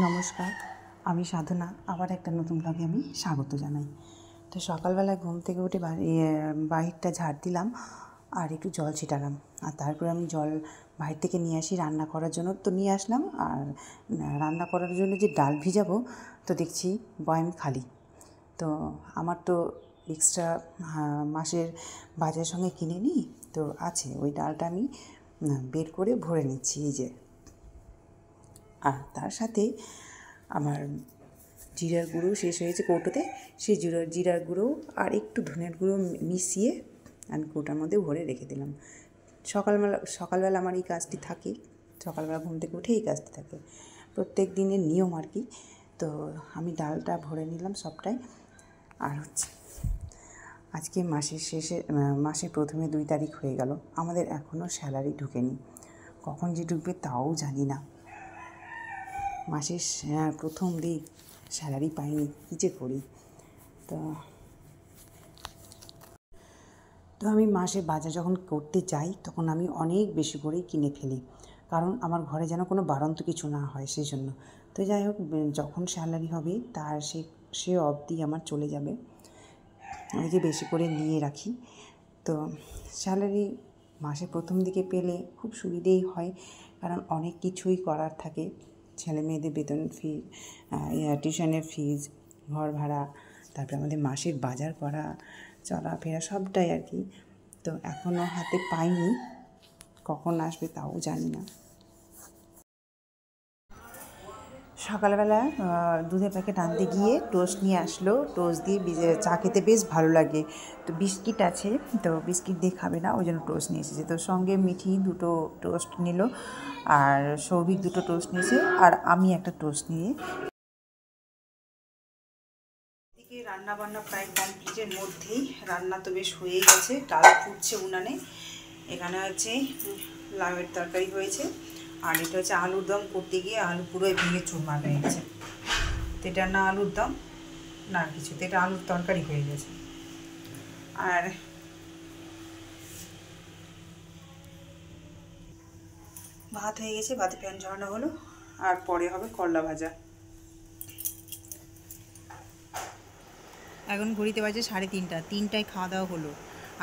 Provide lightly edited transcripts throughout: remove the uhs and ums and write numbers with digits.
নমস্কার, আমি সাধনা। আবার একটা নতুন ব্লগে আমি স্বাগত জানাই। তো সকালবেলায় ঘুম থেকে উঠে বাহিরটা ঝাড় দিলাম আর একটু জল ছিটালাম। আর তারপরে আমি জল বাহির থেকে নিয়ে আসি রান্না করার জন্য, তো নিয়ে আসলাম। আর রান্না করার জন্য যে ডাল ভিজাবো, তো দেখছি বয়াম খালি। তো আমার তো এক্সট্রা মাসের বাজারের সঙ্গে কিনে নিই, তো আছে ওই ডালটা আমি বের করে ভরে নিচ্ছি এই যে। আর তার সাথে আমার জিরার গুঁড়ো শেষ হয়েছে কৌটোতে, সেই জিরার গুঁড়ো আর একটু ধনের গুঁড়ো মিশিয়ে আমি কৌটার মধ্যে ভরে রেখে দিলাম। সকালবেলা আমার এই কাজটি থাকে, সকালবেলা ঘুম থেকে উঠে এই কাজটি থাকে, প্রত্যেক দিনের নিয়ম আর কি। তো আমি ডালটা ভরে নিলাম সবটাই। আর আজকে মাসের প্রথমে 2 তারিখ হয়ে গেল, আমাদের এখনও স্যালারি ঢুকেনি। কখন যে ঢুকবে তাও জানি না। মাসের প্রথম দিন স্যালারি পাইনি, কী যে করি। তো আমি মাসে বাজার যখন করতে যাই তখন আমি অনেক বেশি করেই কিনে ফেলি, কারণ আমার ঘরে যেন কোনো বাড়ন্ত কিছু না হয় সেই জন্য। তো যাই হোক, যখন স্যালারি হবে তার সে অবধি আমার চলে যাবে, ওই যে বেশি করে নিয়ে রাখি। তো স্যালারি মাসের প্রথম দিকে পেলে খুব সুবিধেই হয়, কারণ অনেক কিছুই করার থাকে। ছেলে মেয়েদের বেতন ফি, টিউশনের ফিজ, ঘর ভাড়া, তারপরে আমাদের মাসের বাজার করা, চলাফেরা সবটাই আর কি। তো এখনও হাতে পাইনি, কখন আসবে তাও জানি না। সকালবেলা দুধের প্যাকেট আনতে গিয়ে টোস্ট নিয়ে আসলো, টোস্ট দিয়ে চা খেতে বেশ ভালো লাগে। তো বিস্কিট আছে, তো বিস্কিট দিয়ে খাবে না, ওই জন্য টোস্ট নিয়ে এসেছে। তো সঙ্গে মিঠি 2টো টোস্ট নিল, আর সৌভিক 2টো টোস্ট নিয়েছে, আর আমি একটা টোস্ট নিয়ে। এদিকে রান্নাবান্না প্রায় কমপ্লিটের মধ্যেই, রান্না তো বেশ হয়েই গেছে, ডাল ফুটছে উনানে। এখানে হচ্ছে লাউয়ের তরকারি হয়েছে, আর এটা হচ্ছে আলুর দম করতে গিয়ে আলু পুরো ভেঙে চুরমার হয়ে গেছে। তো এটা না আলুর দম না কিছু, তো এটা আলুর তরকারি হয়ে গেছে। আর ভাত হয়ে গেছে, ভাতে ফ্যান ঝরানো হলো, আর পরে হবে করলা ভাজা। এখন ঘড়িতে বাজে 3:30, 3টায় খাওয়া দাওয়া হলো।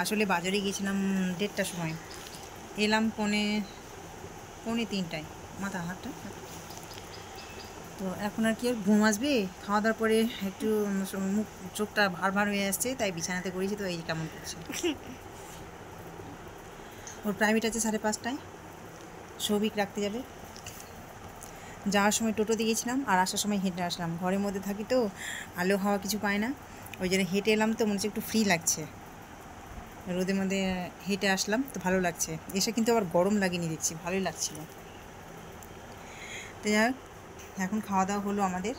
আসলে বাজারে গিয়েছিলাম 1:30টার সময়, এলাম পৌনে 3টায়। মাথা হাতটা, তো এখন আর কি আর ঘুম আসবে? খাওয়া দাওয়ার পরে একটু মুখ চোখটা ভার হয়ে আসছে, তাই বিছানাতে করেছি। তো এই কেমন করছে। ওর প্রাইভেট আছে 5:30টায়, সৌভিক রাখতে যাবে। যাওয়ার সময় টোটো দিয়ে গেছিলাম, আর আসার সময় হেঁটে আসলাম। ঘরের মধ্যে থাকি তো আলো হাওয়া কিছু পায় না, ওই জন্য হেঁটে এলাম, তো মনে হচ্ছে একটু ফ্রি লাগছে। রোদের মধ্যে হেঁটে আসলাম তো ভালো লাগছে। এসে কিন্তু আবার গরম লাগেনি, দেখছি ভালোই লাগছিল। তো যাই হোক, এখন খাওয়া দাওয়া হলো আমাদের।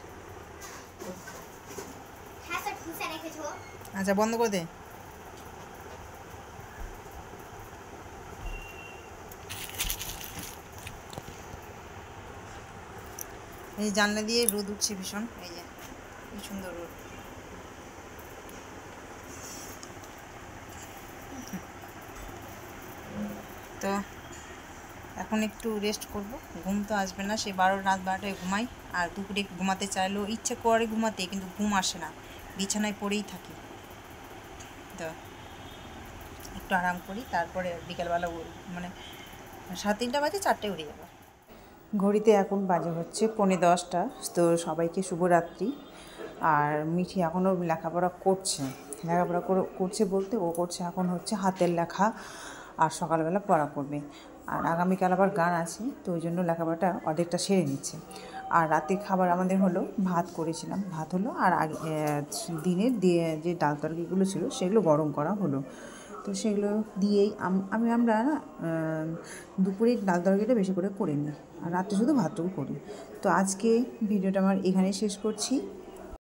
আচ্ছা, বন্ধ করে দে। এই জানলা দিয়ে রোদ উঠছে ভীষণ, এই যে কি সুন্দর রোদ। তো এখন একটু রেস্ট করব, ঘুম তো আসবে না, সে রাত 12টায় ঘুমাই। আর দুপুরে ঘুমাতে চাইলেও ইচ্ছে করে ঘুমাতে, কিন্তু ঘুম আসে না, বিছানায় পড়েই থাকি। তো একটু আরাম করি, তারপরে বিকেলবেলা মানে 3:30 বাজে, 4টায় উঠে যাবো। ঘড়িতে এখন বাজে হচ্ছে 9:45। তো সবাইকে শুভরাত্রি। আর মিঠি এখনও লেখাপড়া করছে, করছে বলতে ও করছে এখন হচ্ছে হাতের লেখা, আর সকালবেলা পড়া করবে। আর আগামীকাল আবার গান আছে, তো ওই জন্য লেখাপড়াটা অর্ধেকটা সেরে নিচ্ছে। আর রাতের খাবার আমাদের হলো, ভাত করেছিলাম, ভাত হলো, আর দিনের যে ডাল তরকারিগুলো ছিল সেগুলো গরম করা হলো। তো সেগুলো দিয়েই আমরা না দুপুরে ডাল তরকারিটা বেশি করে নিই, আর রাত্রে শুধু ভাতটুকু করি। তো আজকে ভিডিওটা আমার এখানেই শেষ করছি।